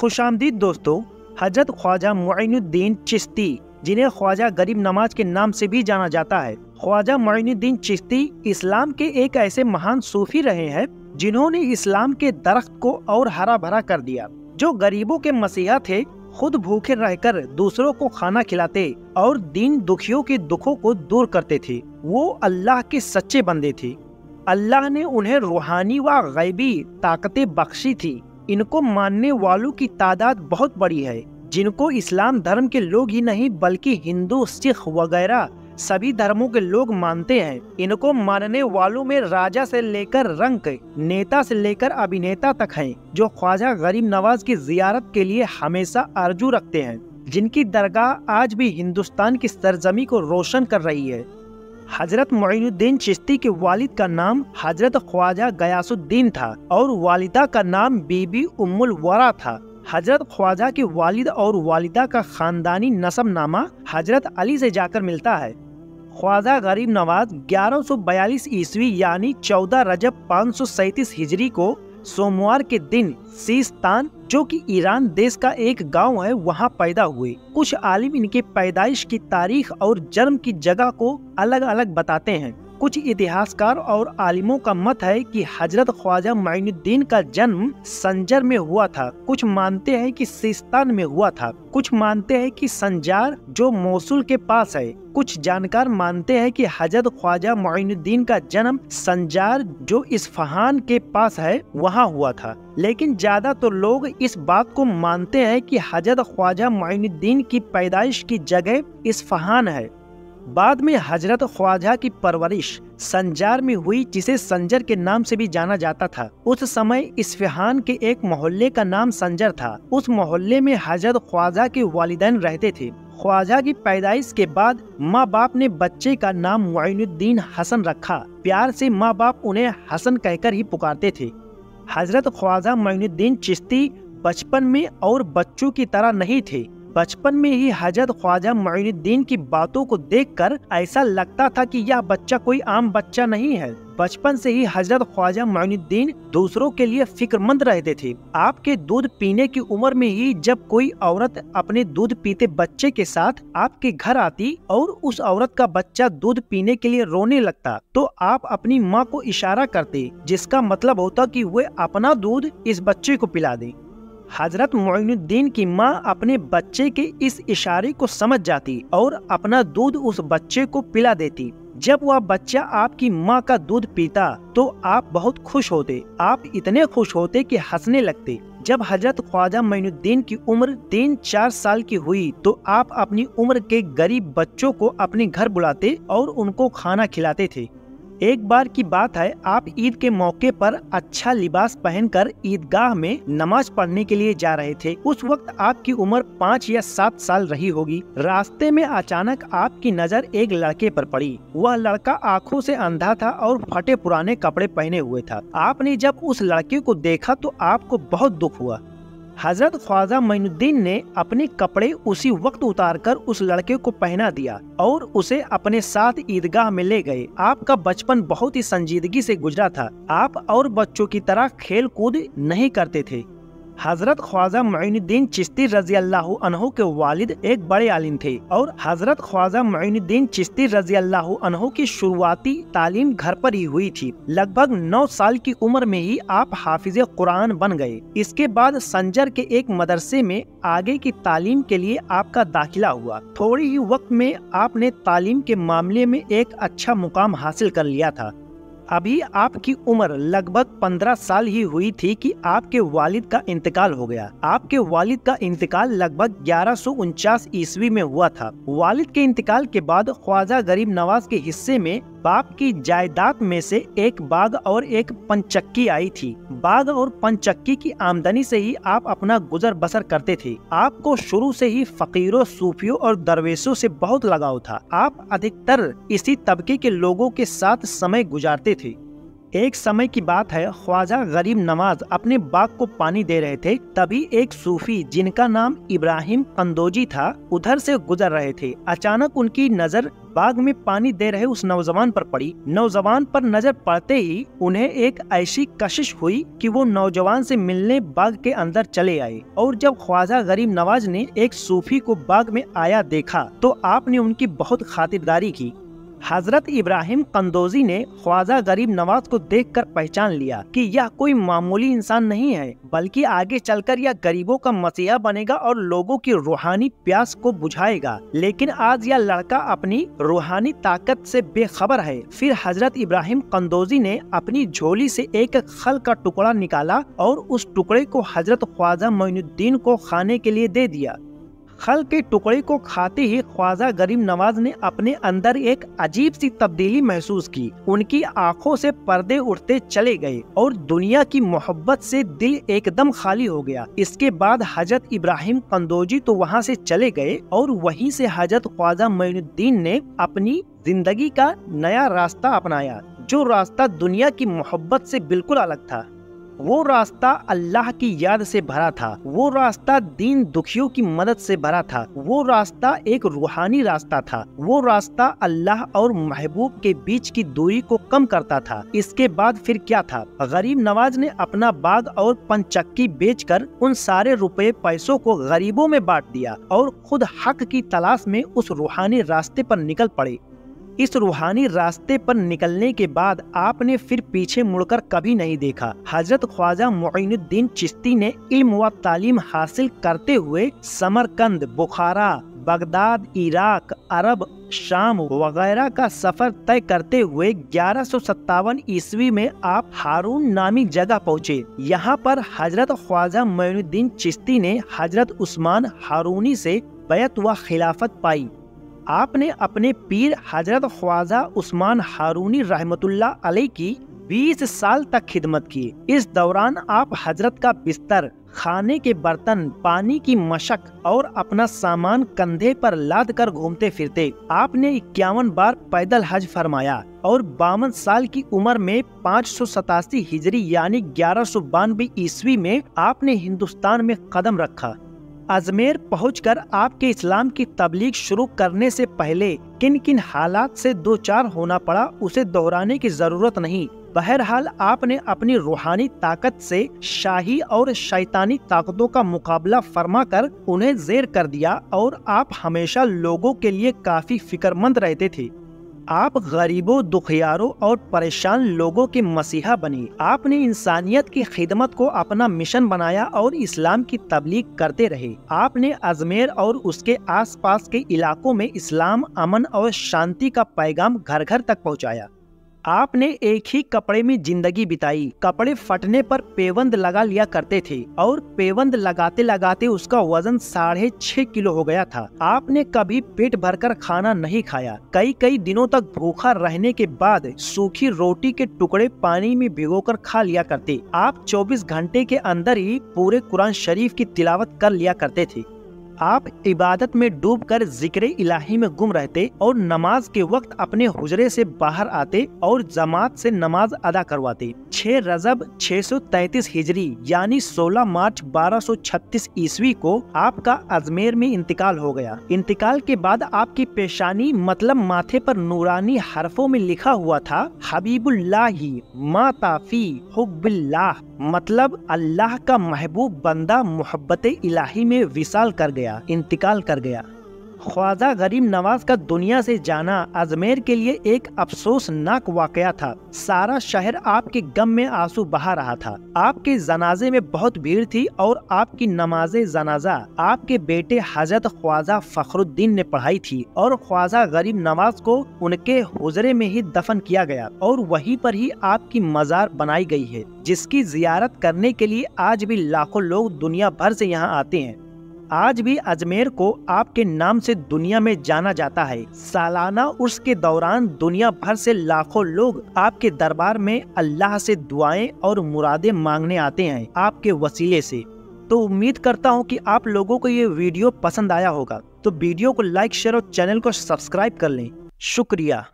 खुश आमदीद दोस्तों। हजरत ख्वाजा मुइनुद्दीन चिश्ती, जिन्हें ख्वाजा गरीब नवाज के नाम से भी जाना जाता है। ख्वाजा मुइनुद्दीन चिश्ती इस्लाम के एक ऐसे महान सूफी रहे हैं जिन्होंने इस्लाम के दरख्त को और हरा भरा कर दिया। जो गरीबों के मसीहा थे, खुद भूखे रहकर दूसरों को खाना खिलाते और दीन दुखियों के दुखों को दूर करते थे। वो अल्लाह के सच्चे बंदे थे। अल्लाह ने उन्हें रूहानी व गैबी ताकतें बख्शी थी। इनको मानने वालों की तादाद बहुत बड़ी है, जिनको इस्लाम धर्म के लोग ही नहीं बल्कि हिंदू, सिख वगैरह सभी धर्मों के लोग मानते हैं। इनको मानने वालों में राजा से लेकर रंक, नेता से लेकर अभिनेता तक हैं, जो ख्वाजा गरीब नवाज की जियारत के लिए हमेशा आरजू रखते हैं, जिनकी दरगाह आज भी हिंदुस्तान की सरजमी को रोशन कर रही है। हजरत मुइनुद्दीन चिश्ती के वालिद का नाम हजरत ख्वाजा गयासुद्दीन था और वालिदा का नाम बीबी उम्मुल वरा था। हजरत ख्वाजा के वालिद और वालिदा का खानदानी नसबनामा हजरत अली से जाकर मिलता है। ख्वाजा गरीब नवाज 1142 ईस्वी यानी 14 रजब 537 हिजरी को सोमवार के दिन सीस्तान, जो कि ईरान देश का एक गांव है, वहां पैदा हुए। कुछ आलिम इनके पैदाइश की तारीख और जन्म की जगह को अलग अलग बताते हैं। कुछ इतिहासकार और आलिमों का मत है कि हजरत ख्वाजा मुइनुद्दीन का जन्म संजर में हुआ था। कुछ मानते हैं कि सिस्तान में हुआ था। कुछ मानते हैं कि संजार, जो मौसूल के पास है। कुछ जानकार मानते हैं कि हजरत ख्वाजा मुइनुद्दीन का जन्म संजार, जो इस्फहान के पास है, वहाँ हुआ था। लेकिन ज्यादातर लोग इस बात को मानते हैं कि हजरत ख्वाजा मुइनुद्दीन की पैदाइश की जगह इस्फहान है। बाद में हजरत ख्वाजा की परवरिश संजार में हुई, जिसे संजर के नाम से भी जाना जाता था। उस समय इस्फहान के एक मोहल्ले का नाम संजर था। उस मोहल्ले में हजरत ख्वाजा के वालिदैन रहते थे। ख्वाजा की पैदाइश के बाद माँ बाप ने बच्चे का नाम मुइनुद्दीन हसन रखा। प्यार से माँ बाप उन्हें हसन कहकर ही पुकारते थे। हजरत ख्वाजा मुइनुद्दीन चिश्ती बचपन में और बच्चों की तरह नहीं थे। बचपन में ही हजरत ख्वाजा मुइनुद्दीन की बातों को देखकर ऐसा लगता था कि यह बच्चा कोई आम बच्चा नहीं है। बचपन से ही हजरत ख्वाजा मुइनुद्दीन दूसरों के लिए फिक्रमंद रहते थे। आपके दूध पीने की उम्र में ही जब कोई औरत अपने दूध पीते बच्चे के साथ आपके घर आती और उस औरत का बच्चा दूध पीने के लिए रोने लगता, तो आप अपनी माँ को इशारा करते, जिसका मतलब होता कि वे अपना दूध इस बच्चे को पिला दे। हजरत मुइनुद्दीन की माँ अपने बच्चे के इस इशारे को समझ जाती और अपना दूध उस बच्चे को पिला देती। जब वह बच्चा आपकी माँ का दूध पीता तो आप बहुत खुश होते। आप इतने खुश होते कि हंसने लगते। जब हजरत ख्वाजा मुइनुद्दीन की उम्र 3-4 साल की हुई तो आप अपनी उम्र के गरीब बच्चों को अपने घर बुलाते और उनको खाना खिलाते थे। एक बार की बात है, आप ईद के मौके पर अच्छा लिबास पहनकर ईदगाह में नमाज पढ़ने के लिए जा रहे थे। उस वक्त आपकी उम्र 5 या 7 साल रही होगी। रास्ते में अचानक आपकी नजर एक लड़के पर पड़ी। वह लड़का आंखों से अंधा था और फटे पुराने कपड़े पहने हुए था। आपने जब उस लड़के को देखा तो आपको बहुत दुख हुआ। हजरत ख्वाजा मुइनुद्दीन ने अपने कपड़े उसी वक्त उतारकर उस लड़के को पहना दिया और उसे अपने साथ ईदगाह में ले गए। आपका बचपन बहुत ही संजीदगी से गुजरा था। आप और बच्चों की तरह खेल कूद नहीं करते थे। हजरत ख्वाजा मुइनुद्दीन चिश्ती रजी अल्लाहु अन्हु के वालिद एक बड़े आलिम थे और हजरत ख्वाजा मुइनुद्दीन चिश्ती रजी अल्लाहु अन्हु की शुरुआती तालीम घर पर ही हुई थी। लगभग 9 साल की उम्र में ही आप हाफिज कुरान बन गए। इसके बाद संजर के एक मदरसे में आगे की तालीम के लिए आपका दाखिला हुआ। थोड़ी ही वक्त में आपने तालीम के मामले में एक अच्छा मुकाम हासिल कर लिया था। अभी आपकी उम्र लगभग 15 साल ही हुई थी कि आपके वालिद का इंतकाल हो गया। आपके वालिद का इंतकाल लगभग 1149 ईस्वी में हुआ था। वालिद के इंतकाल के बाद ख्वाजा गरीब नवाज के हिस्से में बाप की जायदाद में से एक बाग और एक पंचक्की आई थी। बाग और पंचक्की की आमदनी से ही आप अपना गुजर बसर करते थे। आपको शुरू से ही फकीरों, सूफियों और दरवेशों से बहुत लगाव था। आप अधिकतर इसी तबके के लोगों के साथ समय गुजारते थे। ایک समय की बात है, ख्वाजा गरीब नवाज अपने बाग को पानी दे रहे थे, तभी एक सूफी जिनका नाम इब्राहिम कंदोजी था उधर से गुजर रहे थे। अचानक उनकी नजर बाग में पानी दे रहे उस नौजवान पर पड़ी। नौजवान पर नजर पड़ते ही उन्हें एक ऐसी कशिश हुई कि वो नौजवान से मिलने बाग के अंदर चले आए, और जब ख्वाजा गरीब नवाज ने एक सूफी को बाग में आया देखा तो आपने उनकी बहुत खातिरदारी की। हजरत इब्राहिम कंदोजी ने ख्वाजा गरीब नवाज को देखकर पहचान लिया कि यह कोई मामूली इंसान नहीं है, बल्कि आगे चलकर यह गरीबों का मसीहा बनेगा और लोगों की रूहानी प्यास को बुझाएगा। लेकिन आज यह लड़का अपनी रूहानी ताकत से बेखबर है। फिर हजरत इब्राहिम कंदोजी ने अपनी झोली से एक खल का टुकड़ा निकाला और उस टुकड़े को हजरत ख्वाजा मोइनुद्दीन को खाने के लिए दे दिया। खल के टुकड़े को खाते ही ख्वाजा गरीब नवाज ने अपने अंदर एक अजीब सी तब्दीली महसूस की। उनकी आंखों से पर्दे उठते चले गए और दुनिया की मोहब्बत से दिल एकदम खाली हो गया। इसके बाद हजरत इब्राहिम कंदोजी तो वहाँ से चले गए और वहीं से हजरत ख्वाजा मोइनुद्दीन ने अपनी जिंदगी का नया रास्ता अपनाया, जो रास्ता दुनिया की मोहब्बत से बिल्कुल अलग था। वो रास्ता अल्लाह की याद से भरा था, वो रास्ता दीन दुखियों की मदद से भरा था, वो रास्ता एक रूहानी रास्ता था, वो रास्ता अल्लाह और महबूब के बीच की दूरी को कम करता था। इसके बाद फिर क्या था? गरीब नवाज ने अपना बाग और पंचक्की बेचकर उन सारे रुपए पैसों को गरीबों में बांट दिया और खुद हक की तलाश में उस रूहानी रास्ते पर निकल पड़े। इस रूहानी रास्ते पर निकलने के बाद आपने फिर पीछे मुड़कर कभी नहीं देखा। हजरत ख्वाजा मोइनुद्दीन चिश्ती ने इल्म व तालीम हासिल करते हुए समरकंद, बुखारा, बगदाद, इराक, अरब, शाम वगैरह का सफर तय करते हुए 1157 ईस्वी में आप हारून नामी जगह पहुँचे। यहाँ पर हजरत ख्वाजा मोइनुद्दीन चिश्ती ने हजरत उस्मान हारूनी से बैत व खिलाफत पाई। आपने अपने पीर हजरत ख्वाजा उस्मान हारूनी रहमतुल्लाह अलैह की 20 साल तक खिदमत की। इस दौरान आप हजरत का बिस्तर, खाने के बर्तन, पानी की मशक और अपना सामान कंधे पर लाद कर घूमते फिरते। आपने 51 बार पैदल हज फरमाया और 52 साल की उम्र में 587 हिजरी यानी 1192 ईस्वी में आपने हिंदुस्तान में कदम रखा। अजमेर पहुंचकर आपके इस्लाम की तबलीग शुरू करने से पहले किन किन हालात से दो चार होना पड़ा उसे दोहराने की जरूरत नहीं। बहरहाल आपने अपनी रूहानी ताकत से शाही और शैतानी ताकतों का मुकाबला फरमाकर उन्हें ज़ेर कर दिया और आप हमेशा लोगों के लिए काफी फिक्रमंद रहते थे। आप गरीबों, दुखियारों और परेशान लोगों के मसीहा बने। आपने इंसानियत की खिदमत को अपना मिशन बनाया और इस्लाम की तबलीग करते रहे। आपने अजमेर और उसके आसपास के इलाकों में इस्लाम, अमन और शांति का पैगाम घर घर तक पहुंचाया। आपने एक ही कपड़े में जिंदगी बिताई। कपड़े फटने पर पेवंद लगा लिया करते थे और पेवंद लगाते लगाते उसका वजन 6.5 किलो हो गया था। आपने कभी पेट भरकर खाना नहीं खाया। कई दिनों तक भूखा रहने के बाद सूखी रोटी के टुकड़े पानी में भिगोकर खा लिया करते। आप 24 घंटे के अंदर ही पूरे कुरान शरीफ की तिलावत कर लिया करते थे। आप इबादत में डूबकर जिक्र इलाही में गुम रहते और नमाज के वक्त अपने हुजरे से बाहर आते और जमात से नमाज अदा करवाते। 6 रजब 633 हिजरी यानी 16 मार्च 1236 ईस्वी को आपका अजमेर में इंतकाल हो गया। इंतकाल के बाद आपकी पेशानी मतलब माथे पर नूरानी हरफों में लिखा हुआ था, हबीबुल्लाही मा ताफी हुब्बिल्लाह, मतलब अल्लाह का महबूब बंदा मोहब्बत इलाही में विसाल कर गया, इंतकाल कर गया। ख्वाजा गरीब नवाज का दुनिया से जाना अजमेर के लिए एक अफसोसनाक वाकया था। सारा शहर आपके गम में आंसू बहा रहा था। आपके जनाजे में बहुत भीड़ थी और आपकी नमाजे जनाजा आपके बेटे हजरत ख्वाजा फखरुद्दीन ने पढ़ाई थी और ख्वाजा गरीब नवाज को उनके हुजरे में ही दफन किया गया और वहीं पर ही आपकी मजार बनाई गई है, जिसकी जियारत करने के लिए आज भी लाखों लोग दुनिया भर से यहाँ आते हैं। आज भी अजमेर को आपके नाम से दुनिया में जाना जाता है। सालाना उर्स के दौरान दुनिया भर से लाखों लोग आपके दरबार में अल्लाह से दुआएं और मुरादें मांगने आते हैं आपके वसीले से। तो उम्मीद करता हूं कि आप लोगों को ये वीडियो पसंद आया होगा। तो वीडियो को लाइक, शेयर और चैनल को सब्सक्राइब कर लें। शुक्रिया।